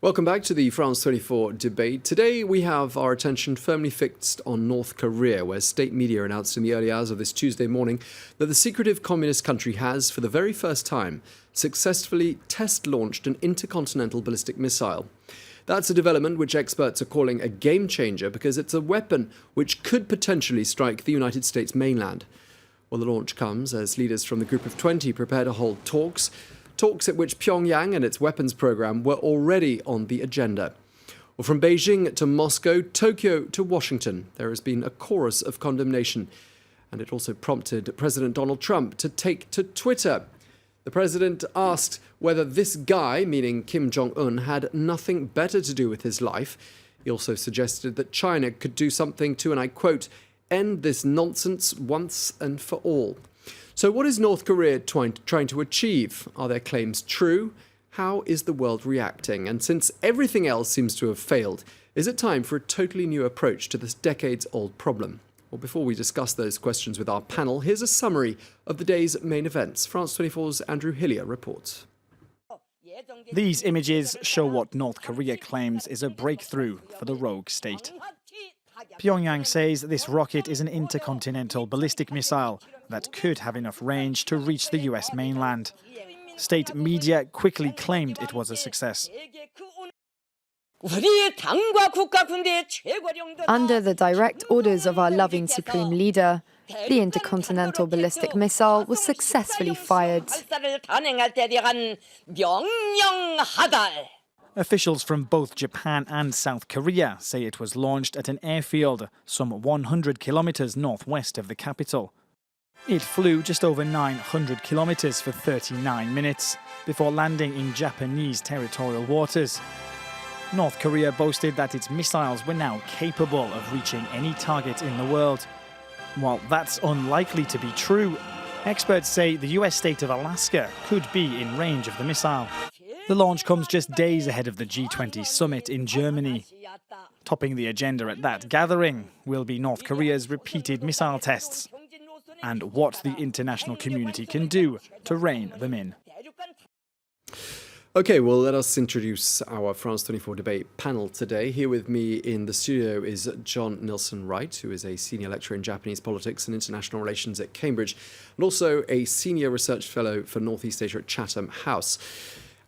Welcome back to the France 24 debate. Today we have our attention firmly fixed on North Korea, where state media announced in the early hours of this Tuesday morning that the secretive communist country has, for the very first time, successfully test-launched an intercontinental ballistic missile. That's a development which experts are calling a game changer because it's a weapon which could potentially strike the United States mainland. Well, the launch comes as leaders from the Group of 20 prepare to hold talks at which Pyongyang and its weapons program were already on the agenda. Well, from Beijing to Moscow, Tokyo to Washington, there has been a chorus of condemnation, and it also prompted President Donald Trump to take to Twitter. The president asked whether this guy, meaning Kim Jong-un, had nothing better to do with his life. He also suggested that China could do something to, and I quote, end this nonsense once and for all. So what is North Korea trying to achieve? Are their claims true? How is the world reacting? And since everything else seems to have failed, is it time for a totally new approach to this decades-old problem? Well, before we discuss those questions with our panel, here's a summary of the day's main events. France 24's Andrew Hillier reports. These images show what North Korea claims is a breakthrough for the rogue state. Pyongyang says this rocket is an intercontinental ballistic missile that could have enough range to reach the US mainland. State media quickly claimed it was a success. Under the direct orders of our loving supreme leader, the intercontinental ballistic missile was successfully fired. Officials from both Japan and South Korea say it was launched at an airfield some 100 kilometers northwest of the capital. It flew just over 900 kilometers for 39 minutes before landing in Japanese territorial waters. North Korea boasted that its missiles were now capable of reaching any target in the world. While that's unlikely to be true, experts say the US state of Alaska could be in range of the missile. The launch comes just days ahead of the G20 summit in Germany. Topping the agenda at that gathering will be North Korea's repeated missile tests and what the international community can do to rein them in. Okay, well, let us introduce our France 24 debate panel today. Here with me in the studio is John Nilsson-Wright, who is a senior lecturer in Japanese politics and international relations at Cambridge, and also a senior research fellow for Northeast Asia at Chatham House.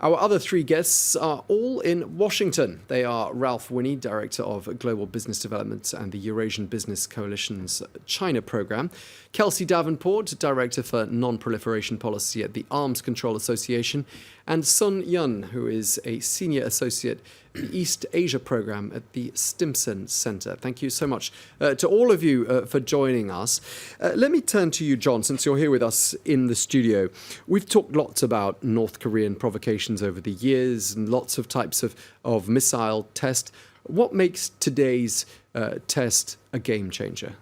Our other three guests are all in Washington. They are Ralph Winnie, Director of Global Business Development and the Eurasian Business Coalition's China Programme, Kelsey Davenport, Director for Non-Proliferation Policy at the Arms Control Association, and Sun Yun, who is a Senior Associate in the East Asia Programme at the Stimson Centre. Thank you so much to all of you for joining us. Let me turn to you, John, since you're here with us in the studio. We've talked lots about North Korean provocations over the years and lots of types of missile test. What makes today's test a game changer?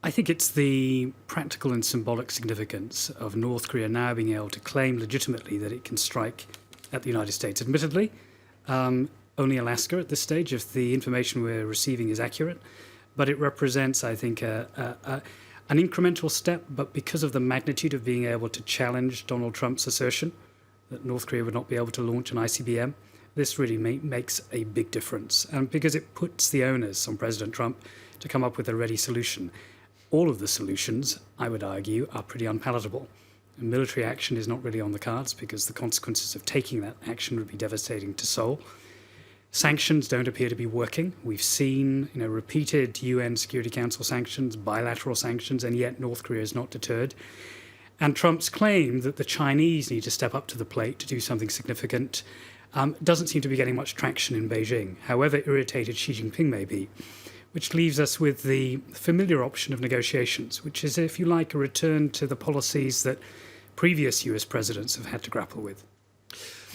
I think it's the practical and symbolic significance of North Korea now being able to claim legitimately that it can strike at the United States. Admittedly, only Alaska at this stage, if the information we're receiving is accurate, but it represents, I think, an incremental step, but because of the magnitude of being able to challenge Donald Trump's assertion that North Korea would not be able to launch an ICBM, this really makes a big difference. And because it puts the onus on President Trump to come up with a ready solution. All of the solutions, I would argue, are pretty unpalatable. And military action is not really on the cards because the consequences of taking that action would be devastating to Seoul. Sanctions don't appear to be working. We've seen repeated UN Security Council sanctions, bilateral sanctions, and yet North Korea is not deterred. And Trump's claim that the Chinese need to step up to the plate to do something significant doesn't seem to be getting much traction in Beijing, however irritated Xi Jinping may be. Which leaves us with the familiar option of negotiations, which is, if you like, a return to the policies that previous US presidents have had to grapple with.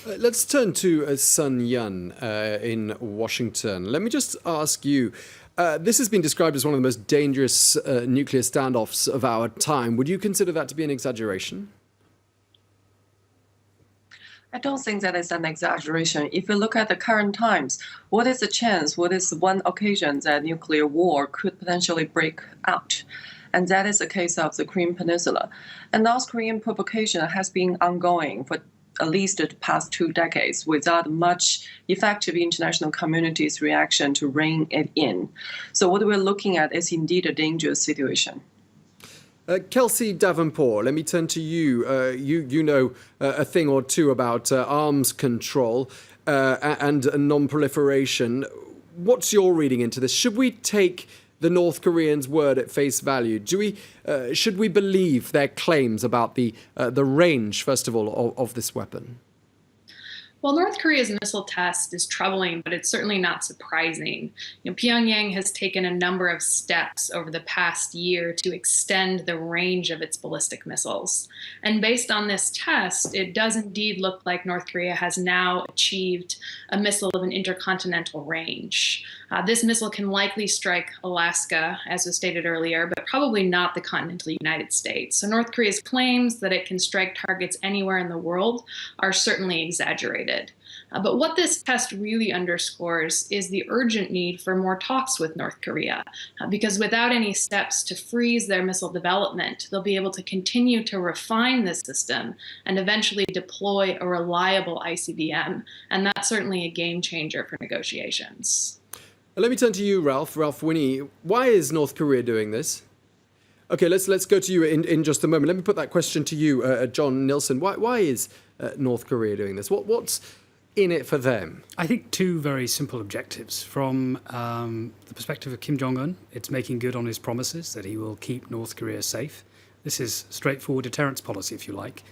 Let's turn to Sun Yun in Washington. Let me just ask you, this has been described as one of the most dangerous nuclear standoffs of our time. Would you consider that to be an exaggeration? I don't think that is an exaggeration. If you look at the current times, what is the chance, what is one occasion that nuclear war could potentially break out? And that is the case of the Korean Peninsula. And North Korean provocation has been ongoing for at least the past 2 decades without much effective international community's reaction to rein it in. So what we're looking at is indeed a dangerous situation. Kelsey Davenport, let me turn to you. You know a thing or two about arms control and non-proliferation. What's your reading into this? Should we take the North Koreans' word at face value? Should we believe their claims about the range, first of all, of this weapon? Well, North Korea's missile test is troubling, but it's certainly not surprising. Pyongyang has taken a number of steps over the past year to extend the range of its ballistic missiles. And based on this test, it does indeed look like North Korea has now achieved a missile of an intercontinental range. This missile can likely strike Alaska, as was stated earlier, but probably not the continental United States. So North Korea's claims that it can strike targets anywhere in the world are certainly exaggerated. But what this test really underscores is the urgent need for more talks with North Korea, because without any steps to freeze their missile development, they'll be able to continue to refine this system and eventually deploy a reliable ICBM. And that's certainly a game changer for negotiations. Let me turn to you, Ralph Winnie. Why is North Korea doing this? Okay, let's go to you in just a moment. Let me put that question to you, John Nilsson. Why is North Korea doing this? What's in it for them? I think two very simple objectives. From the perspective of Kim Jong-un, it's making good on his promises that he will keep North Korea safe. This is straightforward deterrence policy, if you like,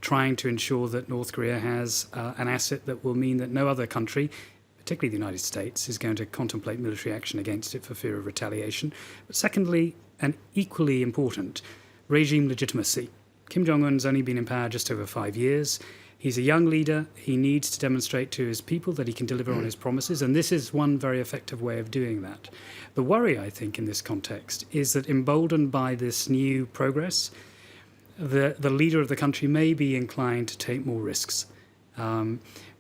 trying to ensure that North Korea has an asset that will mean that no other country, particularly the United States, is going to contemplate military action against it for fear of retaliation. But secondly, and equally important, regime legitimacy. Kim Jong-un's only been in power just over 5 years. He's a young leader. He needs to demonstrate to his people that he can deliver on his promises, and this is one very effective way of doing that. The worry, I think, in this context is that emboldened by this new progress, the leader of the country may be inclined to take more risks.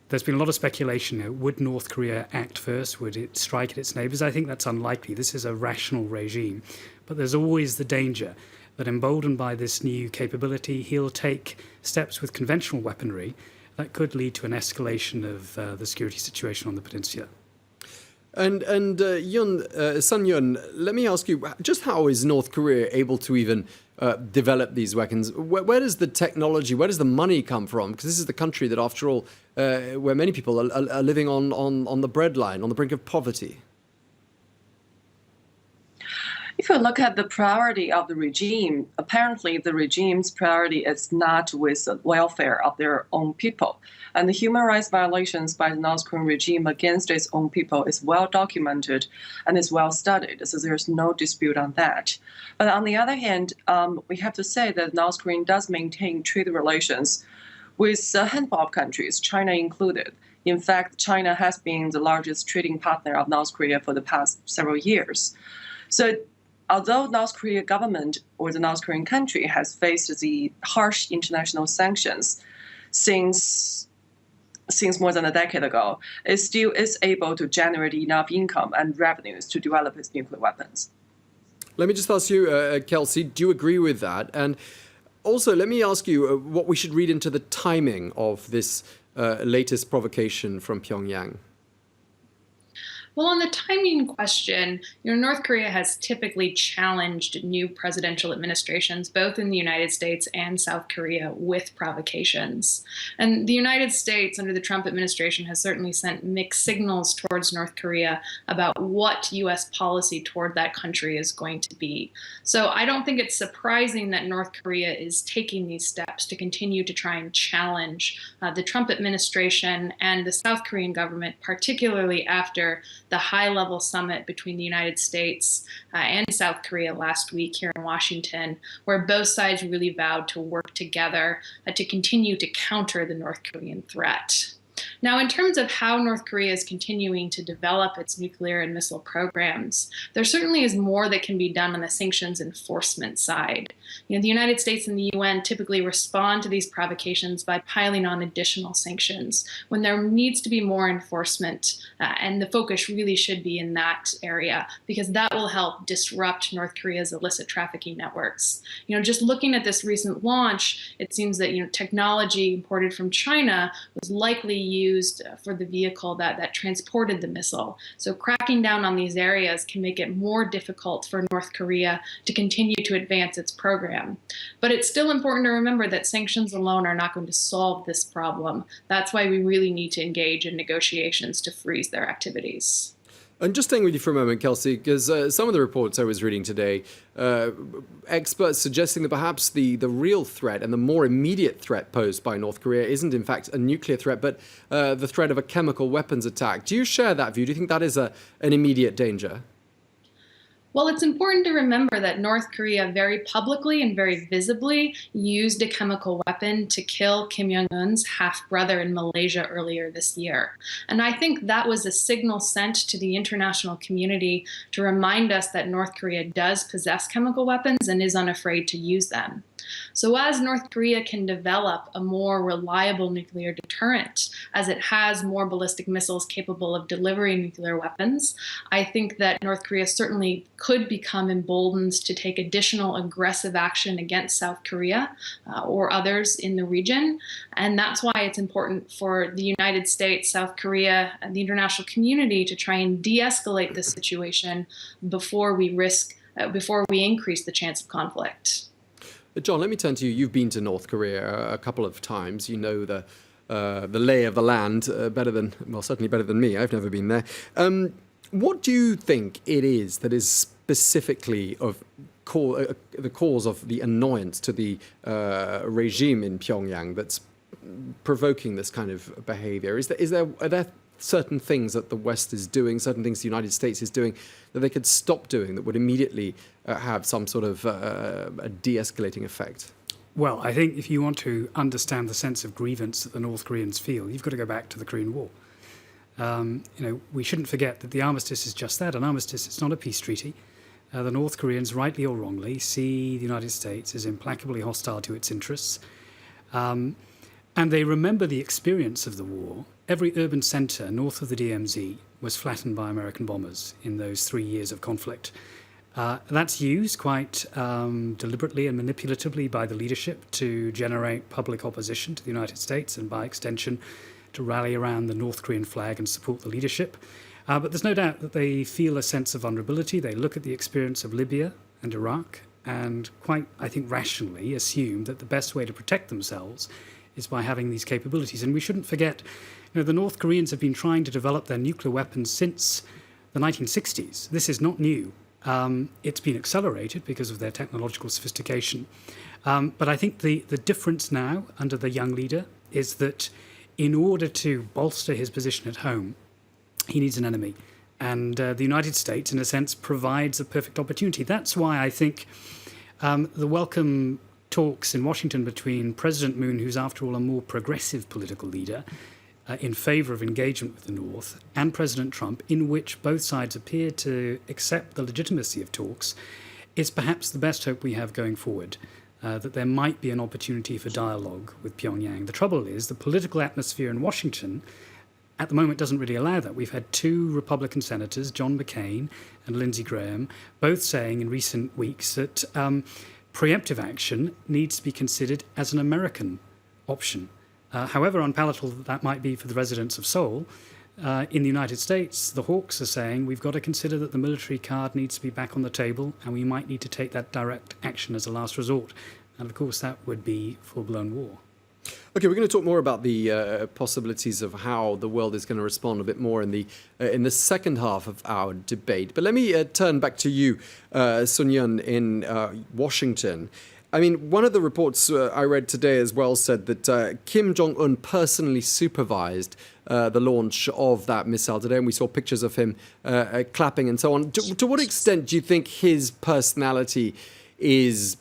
There's been a lot of speculation. Would North Korea act first? Would it strike at its neighbors? I think that's unlikely. This is a rational regime. But there's always the danger that emboldened by this new capability, he'll take steps with conventional weaponry that could lead to an escalation of the security situation on the peninsula. And Sun Yun, let me ask you, just how is North Korea able to even develop these weapons? Where does the technology, where does the money come from? Because this is the country that, after all, where many people are living on the breadline, on the brink of poverty. If you look at the priority of the regime, apparently the regime's priority is not with the welfare of their own people. And the human rights violations by the North Korean regime against its own people is well documented and is well studied. So there's no dispute on that. But on the other hand, we have to say that North Korea does maintain trade relations with a handful of countries, China included. In fact, China has been the largest trading partner of North Korea for the past several years. So although North Korean government or the North Korean country has faced the harsh international sanctions since more than a decade ago, it still is able to generate enough income and revenues to develop its nuclear weapons. Let me just ask you, Kelsey, do you agree with that? And also, let me ask you what we should read into the timing of this latest provocation from Pyongyang. Well, on the timing question, North Korea has typically challenged new presidential administrations, both in the United States and South Korea, with provocations. And the United States, under the Trump administration, has certainly sent mixed signals towards North Korea about what U.S. policy toward that country is going to be. So I don't think it's surprising that North Korea is taking these steps to continue to try and challenge the Trump administration and the South Korean government, particularly after the high-level summit between the United States and South Korea last week here in Washington, where both sides really vowed to work together to continue to counter the North Korean threat. Now, in terms of how North Korea is continuing to develop its nuclear and missile programs, there certainly is more that can be done on the sanctions enforcement side. The United States and the UN typically respond to these provocations by piling on additional sanctions when there needs to be more enforcement, and the focus really should be in that area because that will help disrupt North Korea's illicit trafficking networks. Just looking at this recent launch, it seems that technology imported from China was likely used for the vehicle that transported the missile. So cracking down on these areas can make it more difficult for North Korea to continue to advance its program. But it's still important to remember that sanctions alone are not going to solve this problem. That's why we really need to engage in negotiations to freeze their activities. And just staying with you for a moment, Kelsey, because some of the reports I was reading today, experts suggesting that perhaps the real threat and the more immediate threat posed by North Korea isn't in fact a nuclear threat, but the threat of a chemical weapons attack. Do you share that view? Do you think that is an immediate danger? Well, it's important to remember that North Korea very publicly and very visibly used a chemical weapon to kill Kim Jong-un's half-brother in Malaysia earlier this year. And I think that was a signal sent to the international community to remind us that North Korea does possess chemical weapons and is unafraid to use them. So as North Korea can develop a more reliable nuclear deterrent, as it has more ballistic missiles capable of delivering nuclear weapons, I think that North Korea certainly could become emboldened to take additional aggressive action against South Korea or others in the region. And that's why it's important for the United States, South Korea, and the international community to try and de-escalate the situation before we increase the chance of conflict. John, let me turn to you. You've been to North Korea a couple of times. You know the lay of the land certainly better than me. I've never been there. What do you think it is that is specifically the cause of the annoyance to the regime in Pyongyang that's provoking this kind of behavior? Are there certain things that the West is doing, certain things the United States is doing that they could stop doing that would immediately have some sort of a de-escalating effect? Well, I think if you want to understand the sense of grievance that the North Koreans feel, you've got to go back to the Korean War. We shouldn't forget that the armistice is just that, an armistice. It's not a peace treaty. The North Koreans, rightly or wrongly, see the United States as implacably hostile to its interests. And they remember the experience of the war. Every urban centre north of the DMZ was flattened by American bombers in those 3 years of conflict. That's used quite deliberately and manipulatively by the leadership to generate public opposition to the United States and, by extension, to rally around the North Korean flag and support the leadership. But there's no doubt that they feel a sense of vulnerability. They look at the experience of Libya and Iraq and quite, I think, rationally assume that the best way to protect themselves is by having these capabilities. And we shouldn't forget, the North Koreans have been trying to develop their nuclear weapons since the 1960s. This is not new. It's been accelerated because of their technological sophistication. But I think the difference now under the young leader is that in order to bolster his position at home, he needs an enemy. And the United States, in a sense, provides a perfect opportunity. That's why I think the welcome talks in Washington between President Moon, who's after all a more progressive political leader, in favour of engagement with the North, and President Trump, in which both sides appear to accept the legitimacy of talks, is perhaps the best hope we have going forward, that there might be an opportunity for dialogue with Pyongyang. The trouble is the political atmosphere in Washington at the moment doesn't really allow that. We've had 2 Republican senators, John McCain and Lindsey Graham, both saying in recent weeks that preemptive action needs to be considered as an American option. However unpalatable that might be for the residents of Seoul, in the United States, the hawks are saying we've got to consider that the military card needs to be back on the table and we might need to take that direct action as a last resort. And of course, that would be full-blown war. Okay, we're going to talk more about the possibilities of how the world is going to respond a bit more in the second half of our debate. But let me turn back to you, Sun-Yun, in Washington. I mean, one of the reports I read today as well said that Kim Jong-un personally supervised the launch of that missile today, and we saw pictures of him clapping and so on. To what extent do you think his personality is,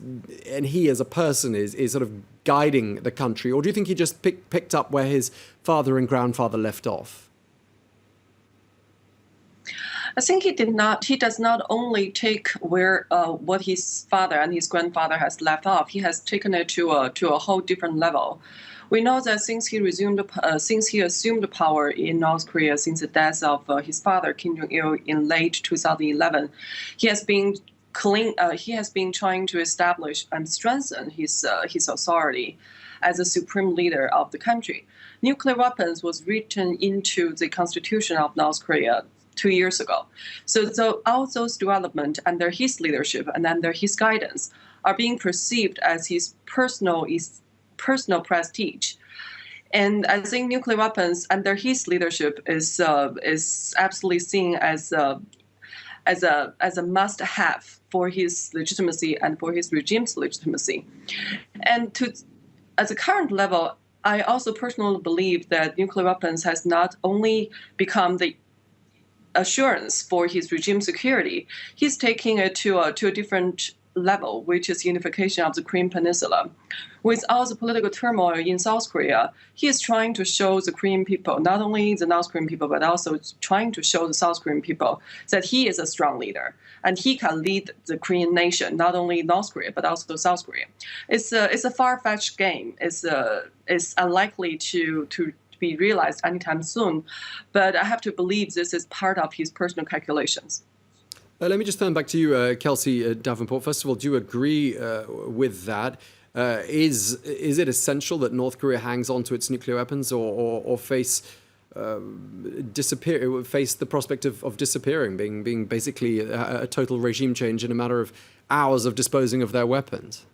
and he as a person is sort of guiding the country, or do you think he just picked up where his father and grandfather left off? I think he does not only take where what his father and his grandfather has left off. He has taken it to a whole different level. We know that since he assumed power in North Korea, since the death of his father Kim Jong-il in late 2011, he has been trying to establish and strengthen his authority as a supreme leader of the country. Nuclear weapons was written into the constitution of North Korea 2 years ago. So all those developments under his leadership and under his guidance are being perceived as his personal prestige. And I think nuclear weapons under his leadership is absolutely seen as a must-have for his legitimacy and for his regime's legitimacy. And at the current level, I also personally believe that nuclear weapons has not only become the assurance for his regime security, he's taking it to a different level, which is unification of the Korean Peninsula. With all the political turmoil in South Korea, he is trying to show the Korean people, not only the North Korean people, but also trying to show the South Korean people that he is a strong leader and he can lead the Korean nation, not only North Korea, but also South Korea. It's a far-fetched game. It's unlikely to be realized anytime soon, but I have to believe this is part of his personal calculations. Let me just turn back to you, Kelsey Davenport. First of all, do you agree with that? Is it essential that North Korea hangs on to its nuclear weapons or face the prospect of disappearing, being basically a total regime change in a matter of hours of disposing of their weapons?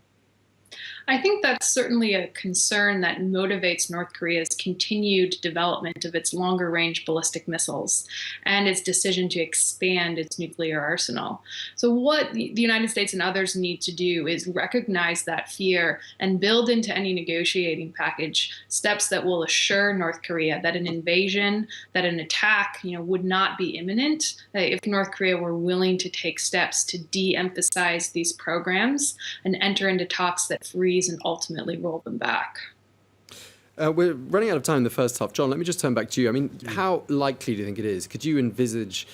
I think that's certainly a concern that motivates North Korea's continued development of its longer-range ballistic missiles and its decision to expand its nuclear arsenal. So what the United States and others need to do is recognize that fear and build into any negotiating package steps that will assure North Korea that an invasion, that an attack, would not be imminent if North Korea were willing to take steps to de-emphasize these programs and enter into talks that freeze and ultimately roll them back. We're running out of time in the first half. John, let me just turn back to you. I mean, how likely do you think it is? Could you envisage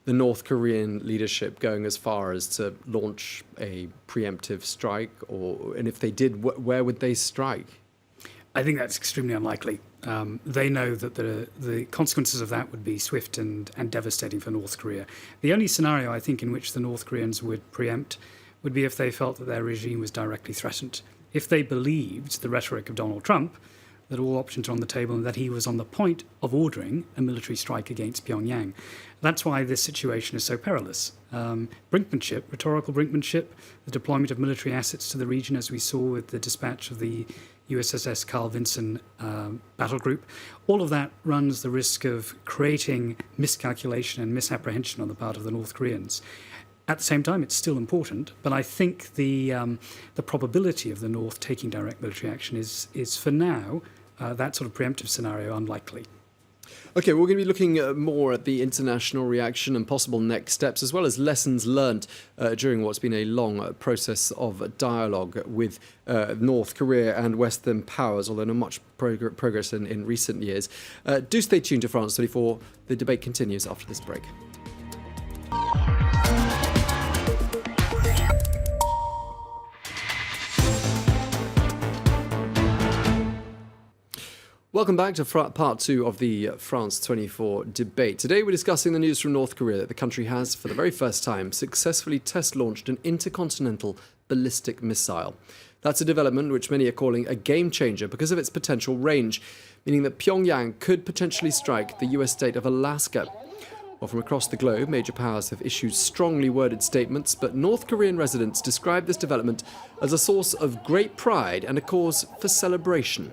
the North Korean leadership going as far as to launch a preemptive strike? And if they did, where would they strike? I think that's extremely unlikely. They know that the consequences of that would be swift and devastating for North Korea. The only scenario, I think, in which the North Koreans would preempt would be if they felt that their regime was directly threatened. If they believed the rhetoric of Donald Trump, that all options are on the table and that he was on the point of ordering a military strike against Pyongyang. That's why this situation is so perilous. Brinkmanship, rhetorical brinkmanship, the deployment of military assets to the region, as we saw with the dispatch of the USS Carl Vinson battle group, all of that runs the risk of creating miscalculation and misapprehension on the part of the North Koreans. At the same time, it's still important, but I think the probability of the North taking direct military action is for now, that sort of preemptive scenario, unlikely. Okay, we're going to be looking more at the international reaction and possible next steps, as well as lessons learned during what's been a long process of dialogue with North Korea and Western powers, although not much progress in recent years. Do stay tuned to France 24. The debate continues after this break. Welcome back to part two of the France 24 debate. Today we're discussing the news from North Korea that the country has, for the very first time, successfully test-launched an intercontinental ballistic missile. That's a development which many are calling a game-changer because of its potential range, meaning that Pyongyang could potentially strike the US state of Alaska. Well, from across the globe, major powers have issued strongly worded statements, but North Korean residents describe this development as a source of great pride and a cause for celebration.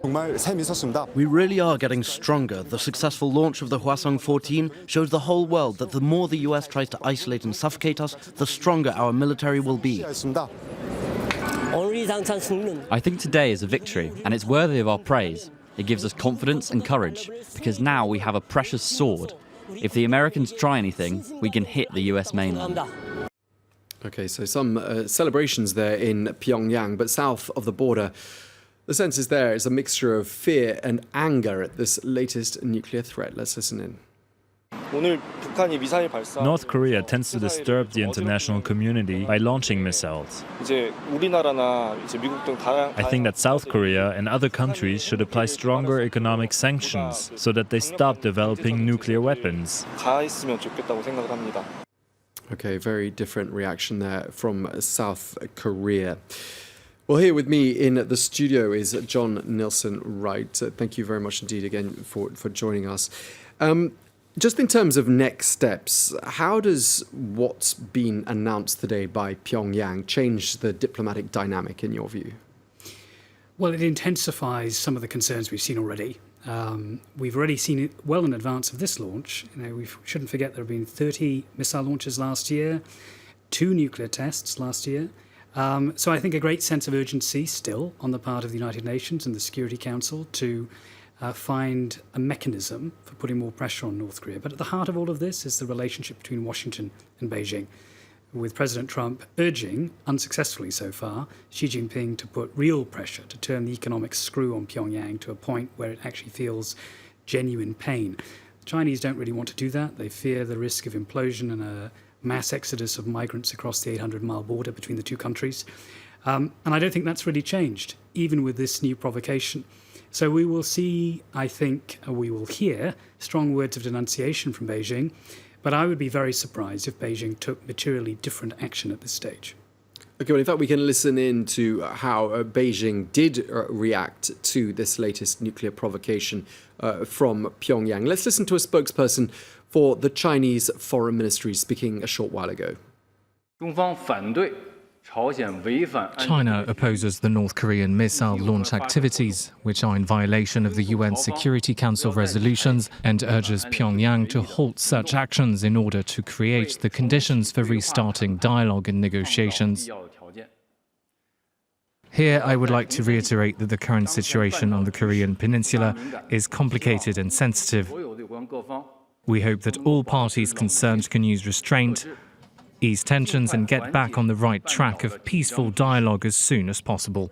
We really are getting stronger. The successful launch of the Hwasong-14 shows the whole world that the more the US tries to isolate and suffocate us, the stronger our military will be. I think today is a victory, and it's worthy of our praise. It gives us confidence and courage, because now we have a precious sword. If the Americans try anything, we can hit the US mainland. Okay, so some celebrations there in Pyongyang, but south of the border, the sense is there is a mixture of fear and anger at this latest nuclear threat. Let's listen in. North Korea tends to disturb the international community by launching missiles. I think that South Korea and other countries should apply stronger economic sanctions so that they stop developing nuclear weapons. Okay, very different reaction there from South Korea. Well, here with me in the studio is John Nilsson Wright. Thank you very much indeed again for joining us. Just in terms of next steps, how does what's been announced today by Pyongyang change the diplomatic dynamic in your view? Well, it intensifies some of the concerns we've seen already. We've already seen it well in advance of this launch. We shouldn't forget there have been 30 missile launches last year, 2 nuclear tests last year. So I think a great sense of urgency still on the part of the United Nations and the Security Council to find a mechanism for putting more pressure on North Korea. But at the heart of all of this is the relationship between Washington and Beijing, with President Trump urging, unsuccessfully so far, Xi Jinping to put real pressure to turn the economic screw on Pyongyang to a point where it actually feels genuine pain. The Chinese don't really want to do that. They fear the risk of implosion and a mass exodus of migrants across the 800-mile border between the two countries. And I don't think that's really changed, even with this new provocation. So we will see, I think, we will hear strong words of denunciation from Beijing, but I would be very surprised if Beijing took materially different action at this stage. Okay, well, in fact, we can listen in to how Beijing did react to this latest nuclear provocation from Pyongyang. Let's listen to a spokesperson for the Chinese Foreign Ministry speaking a short while ago. China opposes the North Korean missile launch activities, which are in violation of the UN Security Council resolutions, and urges Pyongyang to halt such actions in order to create the conditions for restarting dialogue and negotiations. Here, I would like to reiterate that the current situation on the Korean peninsula is complicated and sensitive. We hope that all parties concerned can use restraint, ease tensions and get back on the right track of peaceful dialogue as soon as possible.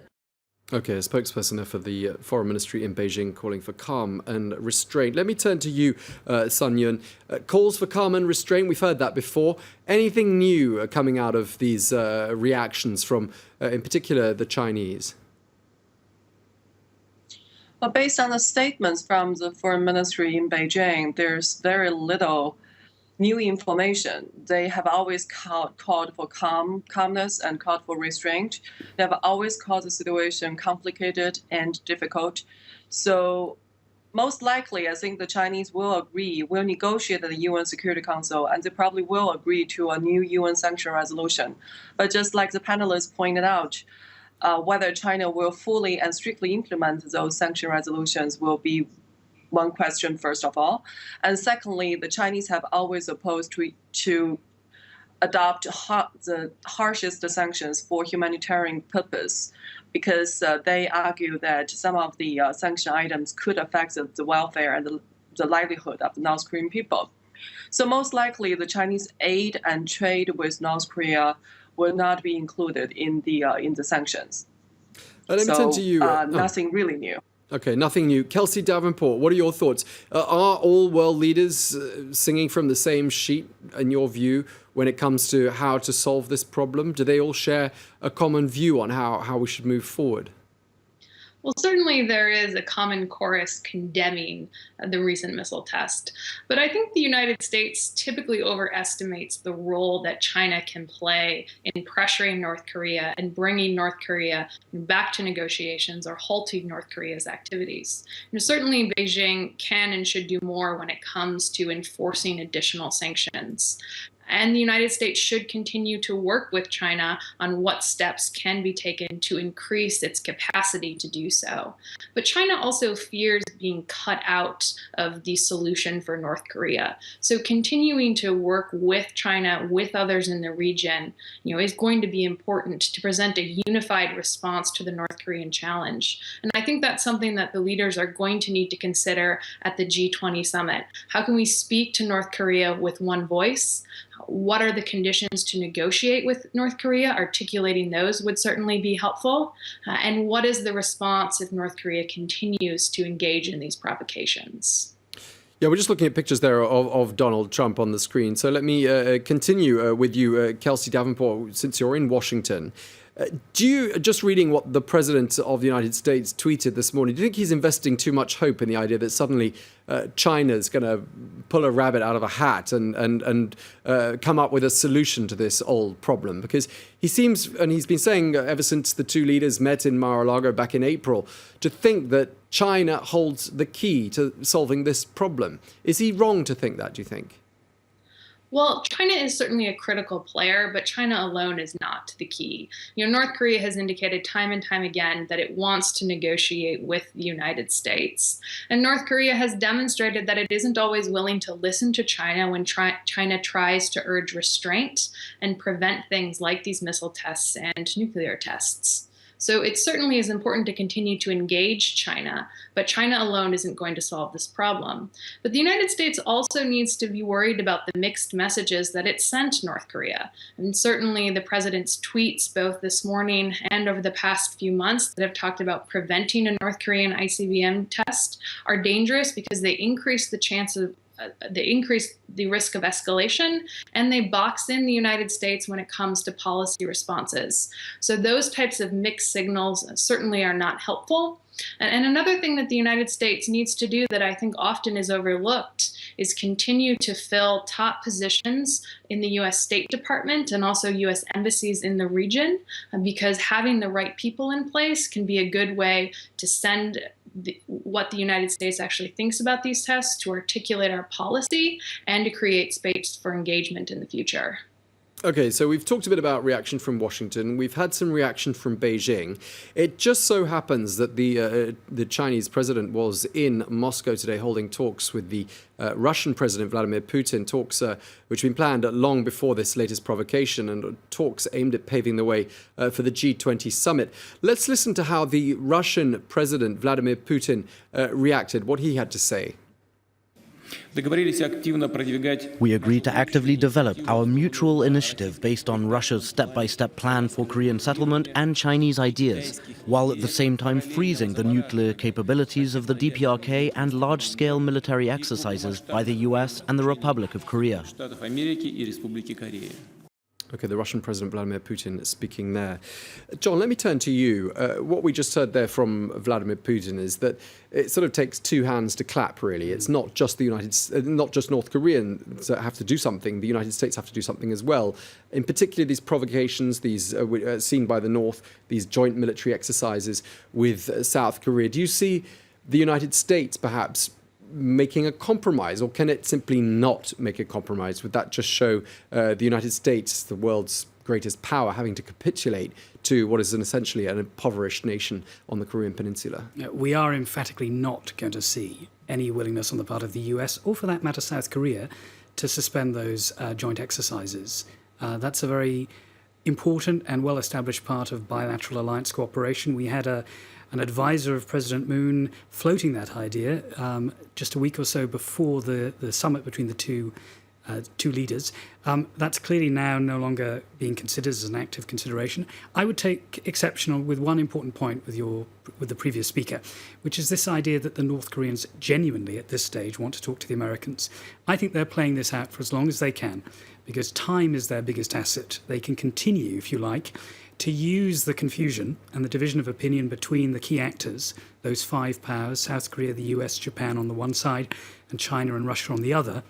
Okay, a spokesperson for the Foreign Ministry in Beijing calling for calm and restraint. Let me turn to you, Sun Yun. Calls for calm and restraint, we've heard that before. Anything new coming out of these reactions from, in particular, the Chinese? Well, based on the statements from the Foreign Ministry in Beijing, there's very little new information. They have always called for calmness and called for restraint. They have always called the situation complicated and difficult. So most likely, I think the Chinese will negotiate at the UN Security Council, and they probably will agree to a new UN sanction resolution. But just like the panelists pointed out, whether China will fully and strictly implement those sanction resolutions will be one question, first of all. And secondly, the Chinese have always opposed to adopt the harshest sanctions for humanitarian purpose, because they argue that some of the sanction items could affect the welfare and the livelihood of the North Korean people. So most likely, the Chinese aid and trade with North Korea will not be included in the sanctions. Let me turn to you. Nothing really new. Okay, nothing new. Kelsey Davenport, what are your thoughts? Are all world leaders singing from the same sheet, in your view, when it comes to how to solve this problem? Do they all share a common view on how we should move forward? Well, certainly there is a common chorus condemning the recent missile test. But I think the United States typically overestimates the role that China can play in pressuring North Korea and bringing North Korea back to negotiations or halting North Korea's activities. Certainly Beijing can and should do more when it comes to enforcing additional sanctions. And the United States should continue to work with China on what steps can be taken to increase its capacity to do so. But China also fears being cut out of the solution for North Korea. So continuing to work with China, with others in the region, is going to be important to present a unified response to the North Korean challenge. And I think that's something that the leaders are going to need to consider at the G20 summit. How can we speak to North Korea with one voice? What are the conditions to negotiate with North Korea? Articulating those would certainly be helpful. And what is the response if North Korea continues to engage in these provocations? Yeah, we're just looking at pictures there of Donald Trump on the screen. So let me continue with you, Kelsey Davenport, since you're in Washington. Do you, just reading what the President of the United States tweeted this morning, do you think he's investing too much hope in the idea that suddenly China's going to pull a rabbit out of a hat and come up with a solution to this old problem? Because he seems, and he's been saying ever since the two leaders met in Mar-a-Lago back in April, to think that China holds the key to solving this problem. Is he wrong to think that, do you think? Well, China is certainly a critical player, but China alone is not the key. North Korea has indicated time and time again that it wants to negotiate with the United States. And North Korea has demonstrated that it isn't always willing to listen to China when China tries to urge restraint and prevent things like these missile tests and nuclear tests. So it certainly is important to continue to engage China, but China alone isn't going to solve this problem. But the United States also needs to be worried about the mixed messages that it sent North Korea. And certainly the president's tweets, both this morning and over the past few months, that have talked about preventing a North Korean ICBM test are dangerous because they increase the chance of they increase the risk of escalation, and they box in the United States when it comes to policy responses. So those types of mixed signals certainly are not helpful. And another thing that the United States needs to do that I think often is overlooked is continue to fill top positions in the U.S. State Department and also U.S. embassies in the region, because having the right people in place can be a good way to send what the United States actually thinks about these tests, to articulate our policy, and to create space for engagement in the future. Okay, so we've talked a bit about reaction from Washington. We've had some reaction from Beijing. It just so happens that the Chinese president was in Moscow today holding talks with the Russian President Vladimir Putin, talks which have been planned long before this latest provocation, and talks aimed at paving the way for the G20 summit. Let's listen to how the Russian President Vladimir Putin reacted, what he had to say. We agreed to actively develop our mutual initiative based on Russia's step-by-step plan for Korean settlement and Chinese ideas, while at the same time freezing the nuclear capabilities of the DPRK and large-scale military exercises by the US and the Republic of Korea. Okay, the Russian President Vladimir Putin speaking there. John, let me turn to you. What we just heard there from Vladimir Putin is that it sort of takes two hands to clap, really. It's not just not just North Koreans that have to do something. The United States have to do something as well. In particular, these provocations, these seen by the North, these joint military exercises with South Korea. Do you see the United States perhaps making a compromise, or can it simply not make a compromise? Would that just show the United States, the world's greatest power, having to capitulate to what is essentially an impoverished nation on the Korean Peninsula? We are emphatically not going to see any willingness on the part of the US, or for that matter South Korea, to suspend those joint exercises. That's a very important and well-established part of bilateral alliance cooperation. We had an advisor of President Moon floating that idea just a week or so before the summit between the two leaders. That's clearly now no longer being considered as an active consideration. I would take exception with one important point with the previous speaker, which is this idea that the North Koreans genuinely at this stage want to talk to the Americans. I think they're playing this out for as long as they can, because time is their biggest asset. They can continue, if you like, to use the confusion and the division of opinion between the key actors, those five powers, South Korea, the US, Japan on the one side, and China and Russia on the other,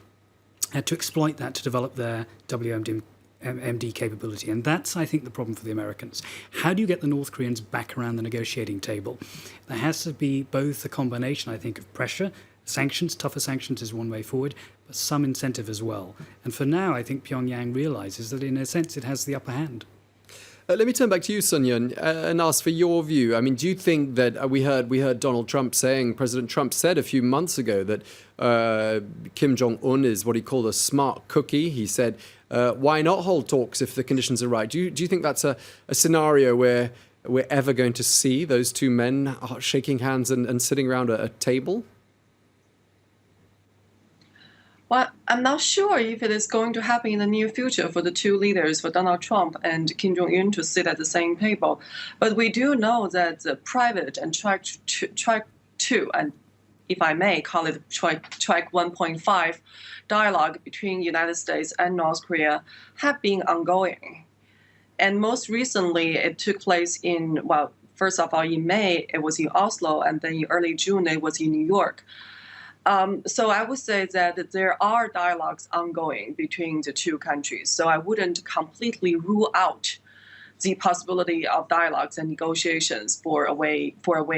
to exploit that to develop their WMD capability. And that's, I think, the problem for the Americans. How do you get the North Koreans back around the negotiating table? There has to be both a combination, I think, of pressure. Sanctions, tougher sanctions is one way forward, but some incentive as well. And for now, I think Pyongyang realizes that, in a sense, it has the upper hand. Let me turn back to you, Sun Yun, and ask for your view. I mean, do you think that we heard Donald Trump saying, President Trump said a few months ago that Kim Jong-un is what he called a smart cookie? He said, why not hold talks if the conditions are right? Do you think that's a scenario where we're ever going to see those two men shaking hands and sitting around a table? Well, I'm not sure if it is going to happen in the near future for the two leaders, for Donald Trump and Kim Jong-un, to sit at the same table. But we do know that the private and track 2, and if I may call it track 1.5 dialogue between the United States and North Korea have been ongoing. And most recently, it took place in, well, first of all, in May, it was in Oslo, and then in early June, it was in New York. So I would say that there are dialogues ongoing between the two countries. So I wouldn't completely rule out the possibility of dialogues and negotiations for a way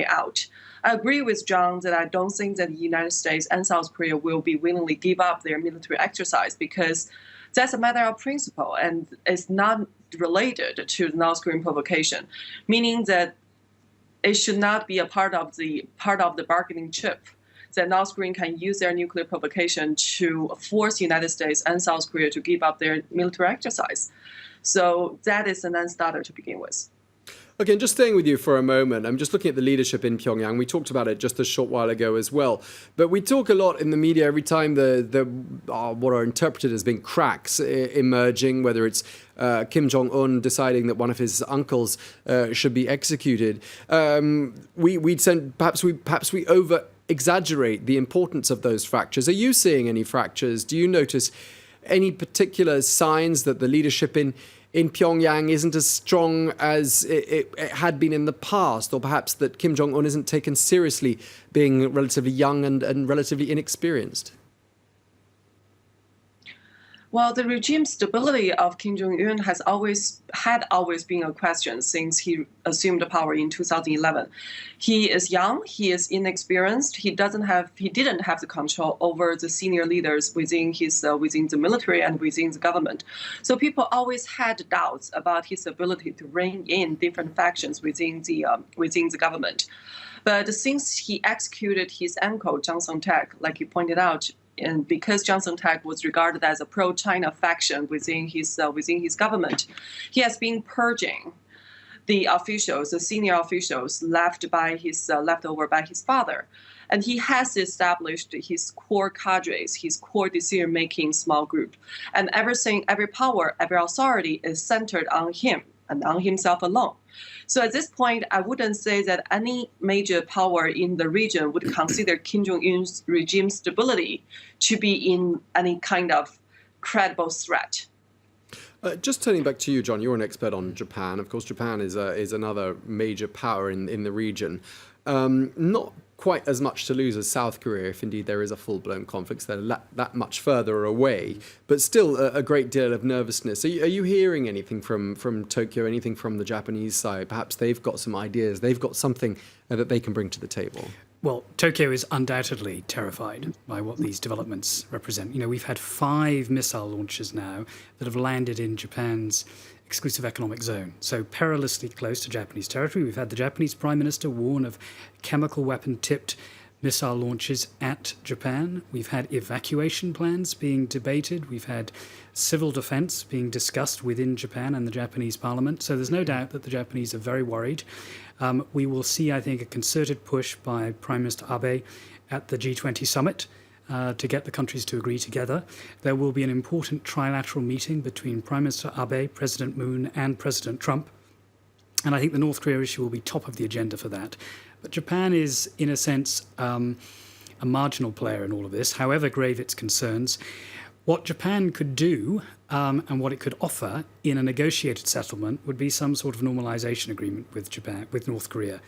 out. I agree with John that I don't think that the United States and South Korea will be willingly give up their military exercise, because that's a matter of principle and it's not related to the North Korean provocation, meaning that it should not be a part of the bargaining chip that North Korea can use their nuclear provocation to force the United States and South Korea to give up their military exercise. So that is a non-starter to begin with. Okay, and just staying with you for a moment, I'm just looking at the leadership in Pyongyang. We talked about it just a short while ago as well. But we talk a lot in the media every time what are interpreted as being cracks emerging, whether it's Kim Jong-un deciding that one of his uncles should be executed. Perhaps we over-exaggerate the importance of those fractures. Are you seeing any fractures? Do you notice any particular signs that the leadership in Pyongyang isn't as strong as it had been in the past, or perhaps that Kim Jong-un isn't taken seriously, being relatively young and relatively inexperienced? Well, the regime stability of Kim Jong-un had always been a question since he assumed power in 2011. He is young, he is inexperienced, he didn't have the control over the senior leaders within the military and within the government. So people always had doubts about his ability to rein in different factions within the government. But since he executed his uncle, Jang Song-tak, like you pointed out, and because Jang Song-tak was regarded as a pro-China faction within his government, he has been purging the senior officials left over by his father, and he has established his core cadres, his core decision-making small group, and every power, every authority is centered on him and on himself alone. So at this point, I wouldn't say that any major power in the region would consider Kim Jong-un's regime stability to be in any kind of credible threat. Just turning back to you, John, you're an expert on Japan. Of course, Japan is another major power in the region. Not quite as much to lose as South Korea, if indeed there is a full-blown conflict. They're that much further away, but still a great deal of nervousness. Are you hearing anything from Tokyo, anything from the Japanese side? Perhaps they've got some ideas, they've got something that they can bring to the table. Well, Tokyo is undoubtedly terrified by what these developments represent. You know, we've had 5 missile launches now that have landed in Japan's exclusive economic zone, so perilously close to Japanese territory. We've had the Japanese Prime Minister warn of chemical weapon-tipped missile launches at Japan. We've had evacuation plans being debated. We've had civil defense being discussed within Japan and the Japanese parliament. So there's no doubt that the Japanese are very worried. We will see, I think, a concerted push by Prime Minister Abe at the G20 summit to get the countries to agree together. There will be an important trilateral meeting between Prime Minister Abe, President Moon, and President Trump. And I think the North Korea issue will be top of the agenda for that. But Japan is, in a sense, a marginal player in all of this, however grave its concerns. What Japan could do and what it could offer in a negotiated settlement would be some sort of normalization agreement with North Korea.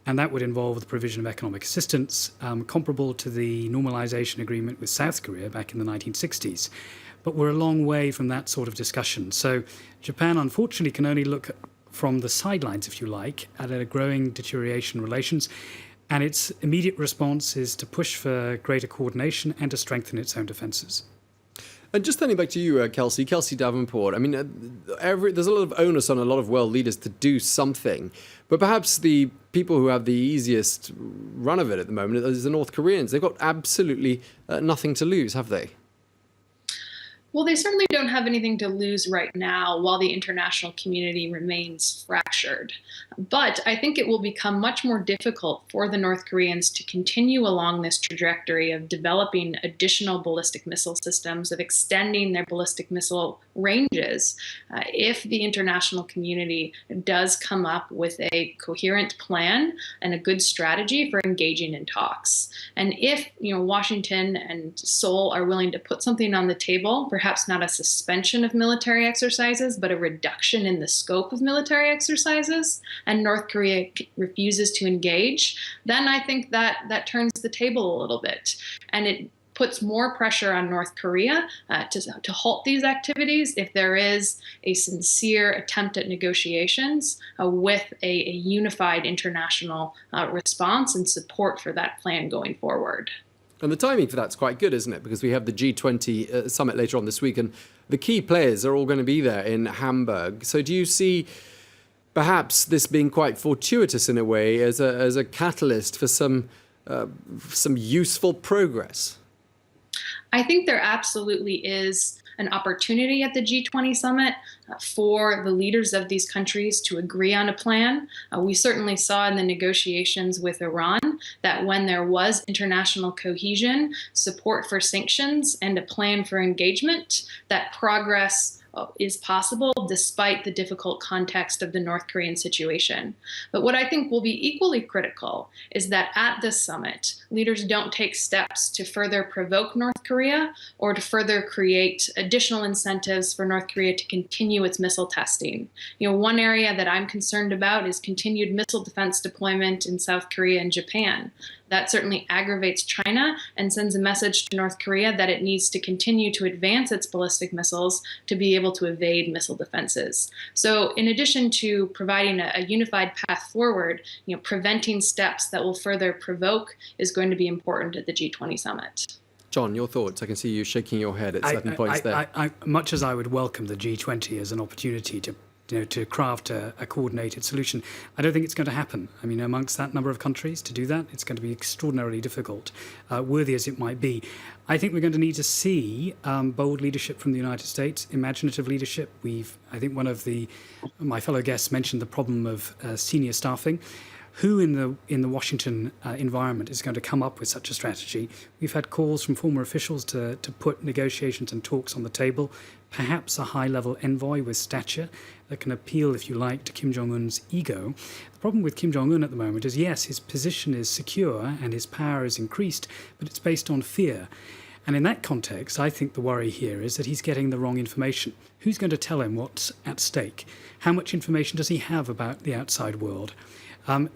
And that would involve the provision of economic assistance comparable to the normalization agreement with South Korea back in the 1960s. But we're a long way from that sort of discussion. So Japan, unfortunately, can only look from the sidelines, if you like, at a growing deterioration in relations. And its immediate response is to push for greater coordination and to strengthen its own defences. And just turning back to you, Kelsey Davenport, I mean, there's a lot of onus on a lot of world leaders to do something, but perhaps the people who have the easiest run of it at the moment is the North Koreans. They've got absolutely nothing to lose, have they? Well, they certainly don't have anything to lose right now while the international community remains fractured. But I think it will become much more difficult for the North Koreans to continue along this trajectory of developing additional ballistic missile systems, of extending their ballistic missile ranges, if the international community does come up with a coherent plan and a good strategy for engaging in talks. And if Washington and Seoul are willing to put something on the table, perhaps not a suspension of military exercises, but a reduction in the scope of military exercises, and North Korea refuses to engage, then I think that turns the table a little bit. And it puts more pressure on North Korea to halt these activities if there is a sincere attempt at negotiations with a unified international response and support for that plan going forward. And the timing for that's quite good, isn't it? Because we have the G20 summit later on this week, and the key players are all going to be there in Hamburg. So do you see perhaps this being quite fortuitous in a way as a catalyst for some useful progress? I think there absolutely is an opportunity at the G20 summit for the leaders of these countries to agree on a plan. We certainly saw in the negotiations with Iran that when there was international cohesion, support for sanctions, and a plan for engagement, that progress is possible despite the difficult context of the North Korean situation. But what I think will be equally critical is that at this summit, leaders don't take steps to further provoke North Korea or to further create additional incentives for North Korea to continue its missile testing. One area that I'm concerned about is continued missile defense deployment in South Korea and Japan. That certainly aggravates China and sends a message to North Korea that it needs to continue to advance its ballistic missiles to be able to evade missile defenses. So in addition to providing a unified path forward, preventing steps that will further provoke is going to be important at the G20 summit. John, your thoughts? I can see you shaking your head at certain points there. Much as I would welcome the G20 as an opportunity to craft a coordinated solution, I don't think it's going to happen. I mean, amongst that number of countries to do that, it's going to be extraordinarily difficult, worthy as it might be. I think we're going to need to see bold leadership from the United States, imaginative leadership. I think one of my fellow guests mentioned the problem of senior staffing. Who in the Washington environment is going to come up with such a strategy? We've had calls from former officials to put negotiations and talks on the table, perhaps a high-level envoy with stature that can appeal, if you like, to Kim Jong-un's ego. The problem with Kim Jong-un at the moment is, yes, his position is secure and his power is increased, but it's based on fear. And in that context, I think the worry here is that he's getting the wrong information. Who's going to tell him what's at stake? How much information does he have about the outside world?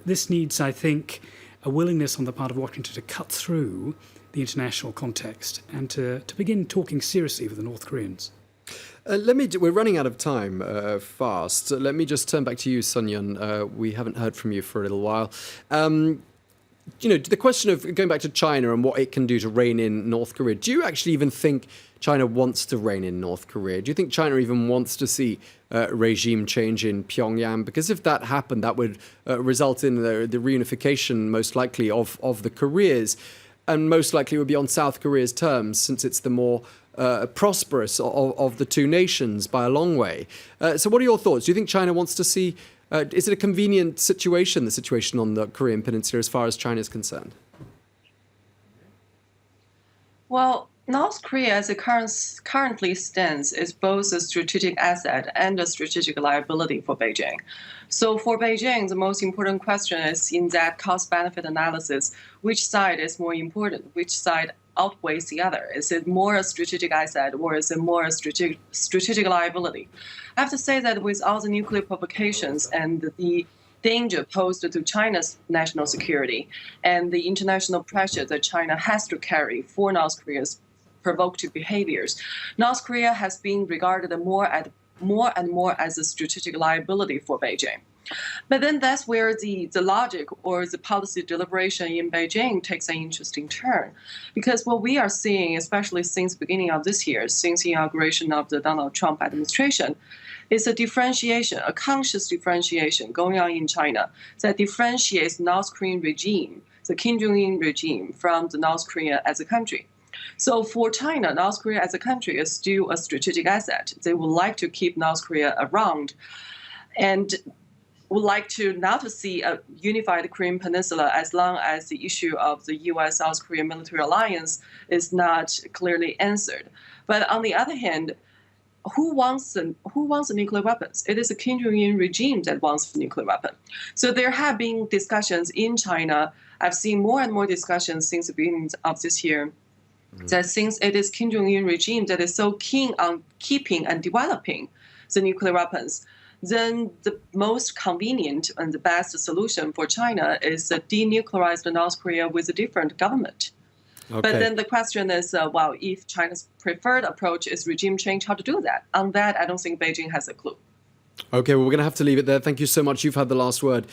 This needs, I think, a willingness on the part of Washington to cut through the international context and to begin talking seriously with the North Koreans. We're running out of time fast. Let me just turn back to you, Sun Yun. We haven't heard from you for a little while. The question of going back to China and what it can do to rein in North Korea, do you actually even think China wants to rein in North Korea? Do you think China even wants to see regime change in Pyongyang? Because if that happened, that would result in the reunification, most likely, of the Koreas, and most likely would be on South Korea's terms, since it's the more prosperous of the two nations by a long way. So what are your thoughts? Do you think China wants to see... is it a convenient situation, the situation on the Korean Peninsula, as far as China is concerned? Well, North Korea, as it currently stands, is both a strategic asset and a strategic liability for Beijing. So for Beijing, the most important question is, in that cost-benefit analysis, which side is more important? Which side outweighs the other? Is it more a strategic asset, or is it more a strategic liability? I have to say that with all the nuclear provocations and the danger posed to China's national security and the international pressure that China has to carry for North Korea's provocative behaviors, North Korea has been regarded more and more as a strategic liability for Beijing. But then that's where the logic or the policy deliberation in Beijing takes an interesting turn. Because what we are seeing, especially since the beginning of this year, since the inauguration of the Donald Trump administration, is a differentiation, a conscious differentiation going on in China that differentiates North Korean regime, the Kim Jong-un regime, from the North Korea as a country. So for China, North Korea as a country is still a strategic asset. They would like to keep North Korea around and would like to not to see a unified Korean Peninsula as long as the issue of the U.S.-South Korea military alliance is not clearly answered. But on the other hand, who wants the nuclear weapons? It is the Kim Jong-un regime that wants the nuclear weapon. So there have been discussions in China. I've seen more and more discussions since the beginning of this year that since it is Kim Jong-un regime that is so keen on keeping and developing the nuclear weapons, then the most convenient and the best solution for China is to denuclearize North Korea with a different government. Okay. But then the question is, well, if China's preferred approach is regime change, how to do that? On that, I don't think Beijing has a clue. Okay, well, we're going to have to leave it there. Thank you so much. You've had the last word.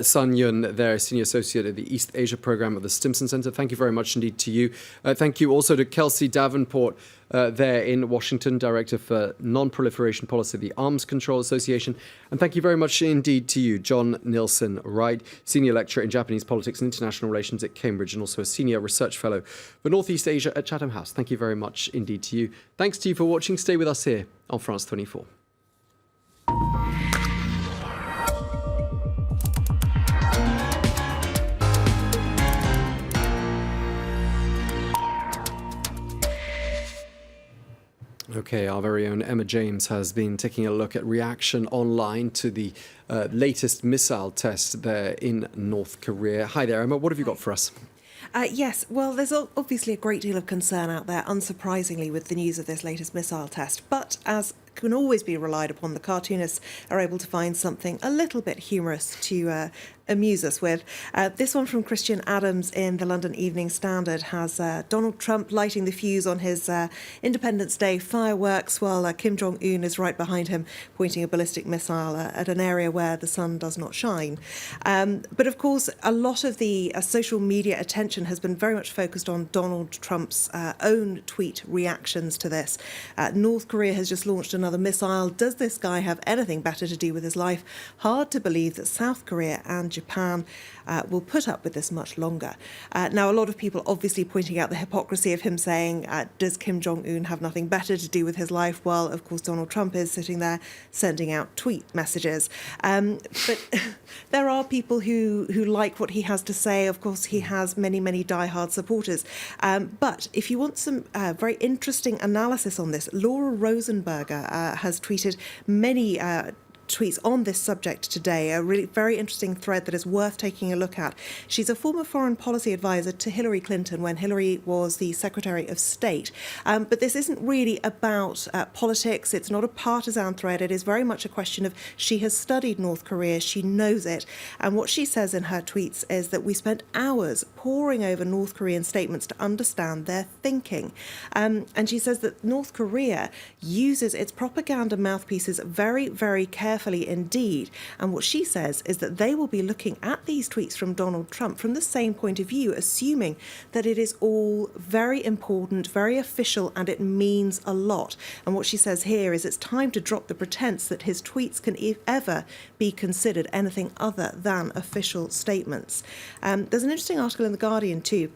Sun Yun, there, Senior Associate at the East Asia Program at the Stimson Center. Thank you very much indeed to you. Thank you also to Kelsey Davenport there in Washington, Director for Non-Proliferation Policy of the Arms Control Association. And thank you very much indeed to you, John Nielsen Wright, Senior Lecturer in Japanese Politics and International Relations at Cambridge and also a Senior Research Fellow for Northeast Asia at Chatham House. Thank you very much indeed to you. Thanks to you for watching. Stay with us here on France 24. Okay, our very own Emma James has been taking a look at reaction online to the latest missile test there in North Korea. Hi there, Emma. What have you got for us? Yes, well, there's obviously a great deal of concern out there, unsurprisingly, with the news of this latest missile test. But as can always be relied upon, the cartoonists are able to find something a little bit humorous to amuse us with. This one from Christian Adams in the London Evening Standard has Donald Trump lighting the fuse on his Independence Day fireworks while Kim Jong-un is right behind him pointing a ballistic missile at an area where the sun does not shine. But of course, a lot of the social media attention has been very much focused on Donald Trump's own tweet reactions to this. North Korea has just launched another missile. Does this guy have anything better to do with his life? Hard to believe that South Korea and Japan will put up with this much longer. Now, a lot of people obviously pointing out the hypocrisy of him saying, does Kim Jong-un have nothing better to do with his life? Well, of course, Donald Trump is sitting there sending out tweet messages. But there are people who like what he has to say. Of course, he has many, many diehard supporters. But if you want some very interesting analysis on this, Laura Rosenberger has tweeted many tweets on this subject today, a really very interesting thread that is worth taking a look at. She's a former foreign policy advisor to Hillary Clinton when Hillary was the Secretary of State. But this isn't really about politics. It's not a partisan thread. It is very much a question of she has studied North Korea. She knows it. And what she says in her tweets is that we spent hours poring over North Korean statements to understand their thinking. And she says that North Korea uses its propaganda mouthpieces very, very carefully indeed. And what she says is that they will be looking at these tweets from Donald Trump from the same point of view, assuming that it is all very important, very official, and it means a lot. And what she says here is it's time to drop the pretense that his tweets can ever be considered anything other than official statements. There's an interesting article in The Guardian too,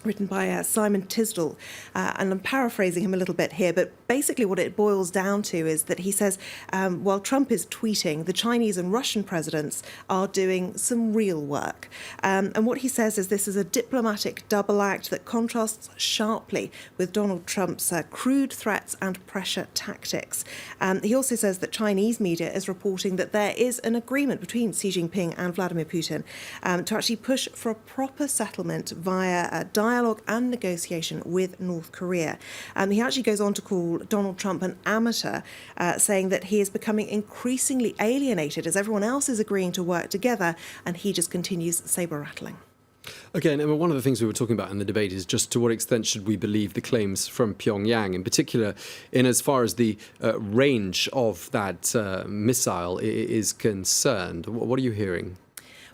written by Simon Tisdall, and I'm paraphrasing him a little bit here, but basically what it boils down to is that he says while Trump is tweeting, the Chinese and Russian presidents are doing some real work. And what he says is this is a diplomatic double act that contrasts sharply with Donald Trump's crude threats and pressure tactics. He also says that Chinese media is reporting that there is an agreement between Xi Jinping and Vladimir Putin to actually push for a proper settlement via dialogue and negotiation with North Korea. He actually goes on to call Donald Trump an amateur, saying that he is becoming increasingly alienated as everyone else is agreeing to work together, and he just continues saber rattling. Okay, and Emma, one of the things we were talking about in the debate is just to what extent should we believe the claims from Pyongyang, in particular, in as far as the range of that missile is concerned. What are you hearing?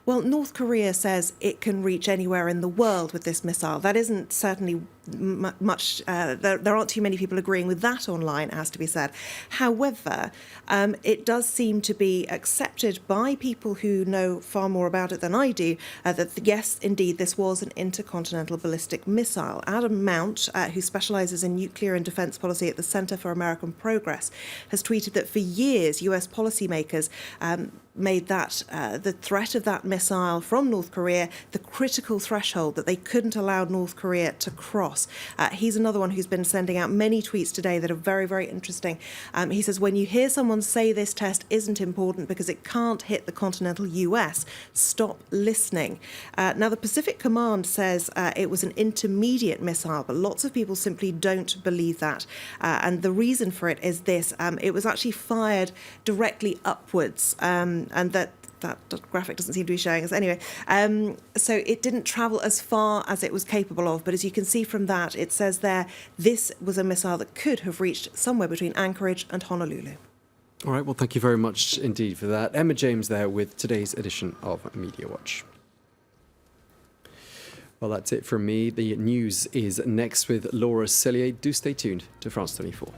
Well, North Korea says it can reach anywhere in the world with this missile. That isn't certainly there aren't too many people agreeing with that online, it has to be said. However, it does seem to be accepted by people who know far more about it than I do, that yes, indeed, this was an intercontinental ballistic missile. Adam Mount, who specialises in nuclear and defence policy at the Centre for American Progress, has tweeted that for years US policymakers made that the threat of that missile from North Korea the critical threshold that they couldn't allow North Korea to cross. He's another one who's been sending out many tweets today that are very, very interesting. He says, when you hear someone say this test isn't important because it can't hit the continental US, stop listening. Now, the Pacific Command says it was an intermediate missile, but lots of people simply don't believe that. And the reason for it is this. It was actually fired directly upwards. And that graphic doesn't seem to be showing us anyway. So it didn't travel as far as it was capable of. But as you can see from that, it says there, this was a missile that could have reached somewhere between Anchorage and Honolulu. All right, well, thank you very much indeed for that. Emma James there with today's edition of Media Watch. Well, that's it from me. The news is next with Laura Cellier. Do stay tuned to France 24.